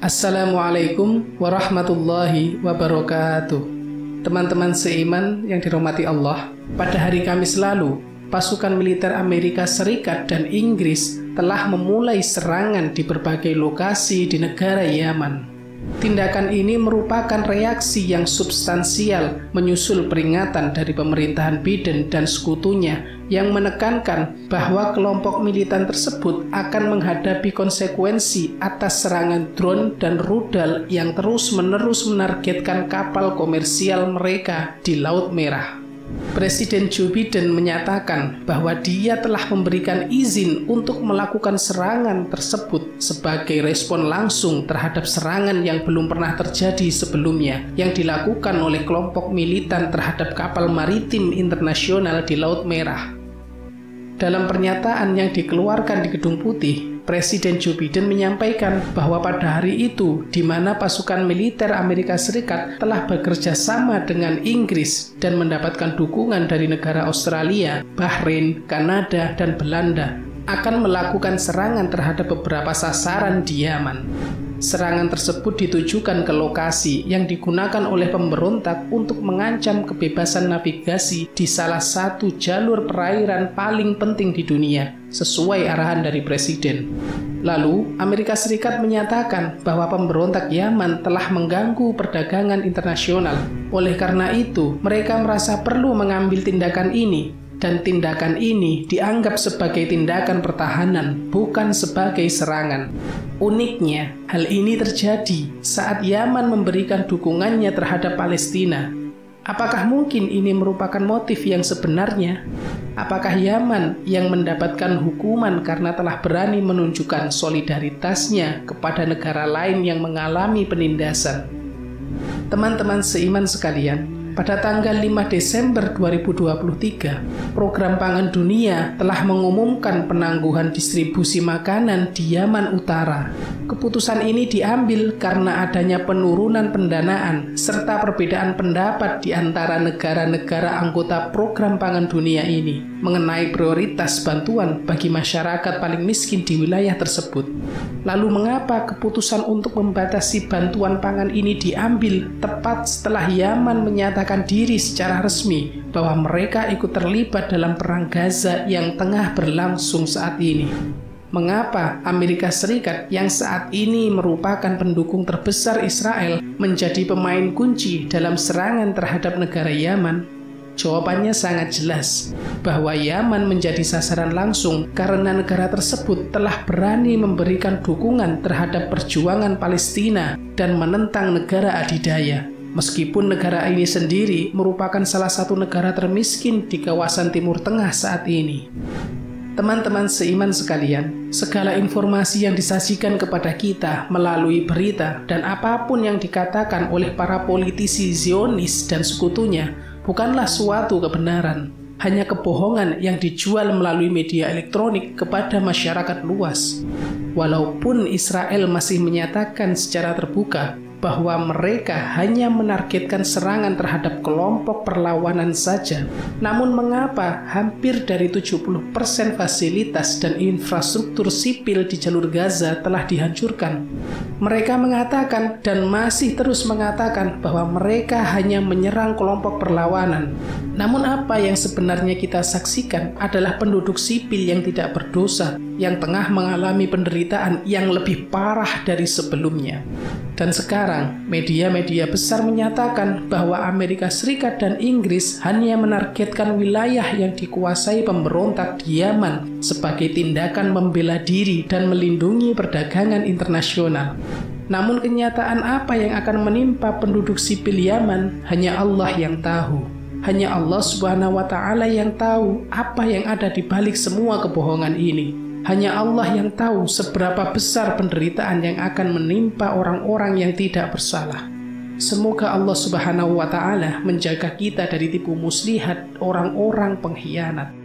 Assalamualaikum warahmatullahi wabarakatuh. Teman-teman seiman yang dirahmati Allah, pada hari Kamis lalu, pasukan militer Amerika Serikat dan Inggris telah memulai serangan di berbagai lokasi di negara Yaman. Tindakan ini merupakan reaksi yang substansial menyusul peringatan dari pemerintahan Biden dan sekutunya yang menekankan bahwa kelompok militan tersebut akan menghadapi konsekuensi atas serangan drone dan rudal yang terus-menerus menargetkan kapal komersial mereka di Laut Merah. Presiden Joe Biden menyatakan bahwa dia telah memberikan izin untuk melakukan serangan tersebut sebagai respon langsung terhadap serangan yang belum pernah terjadi sebelumnya yang dilakukan oleh kelompok militan terhadap kapal maritim internasional di Laut Merah. Dalam pernyataan yang dikeluarkan di Gedung Putih, Presiden Joe Biden menyampaikan bahwa pada hari itu, di mana pasukan militer Amerika Serikat telah bekerja sama dengan Inggris dan mendapatkan dukungan dari negara Australia, Bahrain, Kanada, dan Belanda, akan melakukan serangan terhadap beberapa sasaran di Yaman. Serangan tersebut ditujukan ke lokasi yang digunakan oleh pemberontak untuk mengancam kebebasan navigasi di salah satu jalur perairan paling penting di dunia, sesuai arahan dari Presiden. Lalu, Amerika Serikat menyatakan bahwa pemberontak Yaman telah mengganggu perdagangan internasional. Oleh karena itu, mereka merasa perlu mengambil tindakan ini, dan tindakan ini dianggap sebagai tindakan pertahanan, bukan sebagai serangan. Uniknya, hal ini terjadi saat Yaman memberikan dukungannya terhadap Palestina. Apakah mungkin ini merupakan motif yang sebenarnya? Apakah Yaman yang mendapatkan hukuman karena telah berani menunjukkan solidaritasnya kepada negara lain yang mengalami penindasan? Teman-teman seiman sekalian, pada tanggal 5 Desember 2023, Program Pangan Dunia telah mengumumkan penangguhan distribusi makanan di Yaman Utara. Keputusan ini diambil karena adanya penurunan pendanaan serta perbedaan pendapat di antara negara-negara anggota Program Pangan Dunia ini mengenai prioritas bantuan bagi masyarakat paling miskin di wilayah tersebut. Lalu mengapa keputusan untuk membatasi bantuan pangan ini diambil tepat setelah Yaman menyatakan diri secara resmi bahwa mereka ikut terlibat dalam perang Gaza yang tengah berlangsung saat ini? Mengapa Amerika Serikat yang saat ini merupakan pendukung terbesar Israel menjadi pemain kunci dalam serangan terhadap negara Yaman? Jawabannya sangat jelas, bahwa Yaman menjadi sasaran langsung karena negara tersebut telah berani memberikan dukungan terhadap perjuangan Palestina dan menentang negara adidaya. Meskipun negara ini sendiri merupakan salah satu negara termiskin di kawasan Timur Tengah saat ini. Teman-teman seiman sekalian, segala informasi yang disajikan kepada kita melalui berita dan apapun yang dikatakan oleh para politisi Zionis dan sekutunya bukanlah suatu kebenaran, hanya kebohongan yang dijual melalui media elektronik kepada masyarakat luas. Walaupun Israel masih menyatakan secara terbuka bahwa mereka hanya menargetkan serangan terhadap kelompok perlawanan saja. Namun mengapa hampir dari 70% fasilitas dan infrastruktur sipil di jalur Gaza telah dihancurkan? Mereka mengatakan dan masih terus mengatakan bahwa mereka hanya menyerang kelompok perlawanan. Namun apa yang sebenarnya kita saksikan adalah penduduk sipil yang tidak berdosa, yang tengah mengalami penderitaan yang lebih parah dari sebelumnya. Dan sekarang, media-media besar menyatakan bahwa Amerika Serikat dan Inggris hanya menargetkan wilayah yang dikuasai pemberontak di Yaman sebagai tindakan membela diri dan melindungi perdagangan internasional. Namun kenyataan apa yang akan menimpa penduduk sipil Yaman, hanya Allah yang tahu. Hanya Allah Subhanahu wa Ta'ala yang tahu apa yang ada di balik semua kebohongan ini. Hanya Allah yang tahu seberapa besar penderitaan yang akan menimpa orang-orang yang tidak bersalah. Semoga Allah Subhanahu wa Ta'ala menjaga kita dari tipu muslihat orang-orang pengkhianat.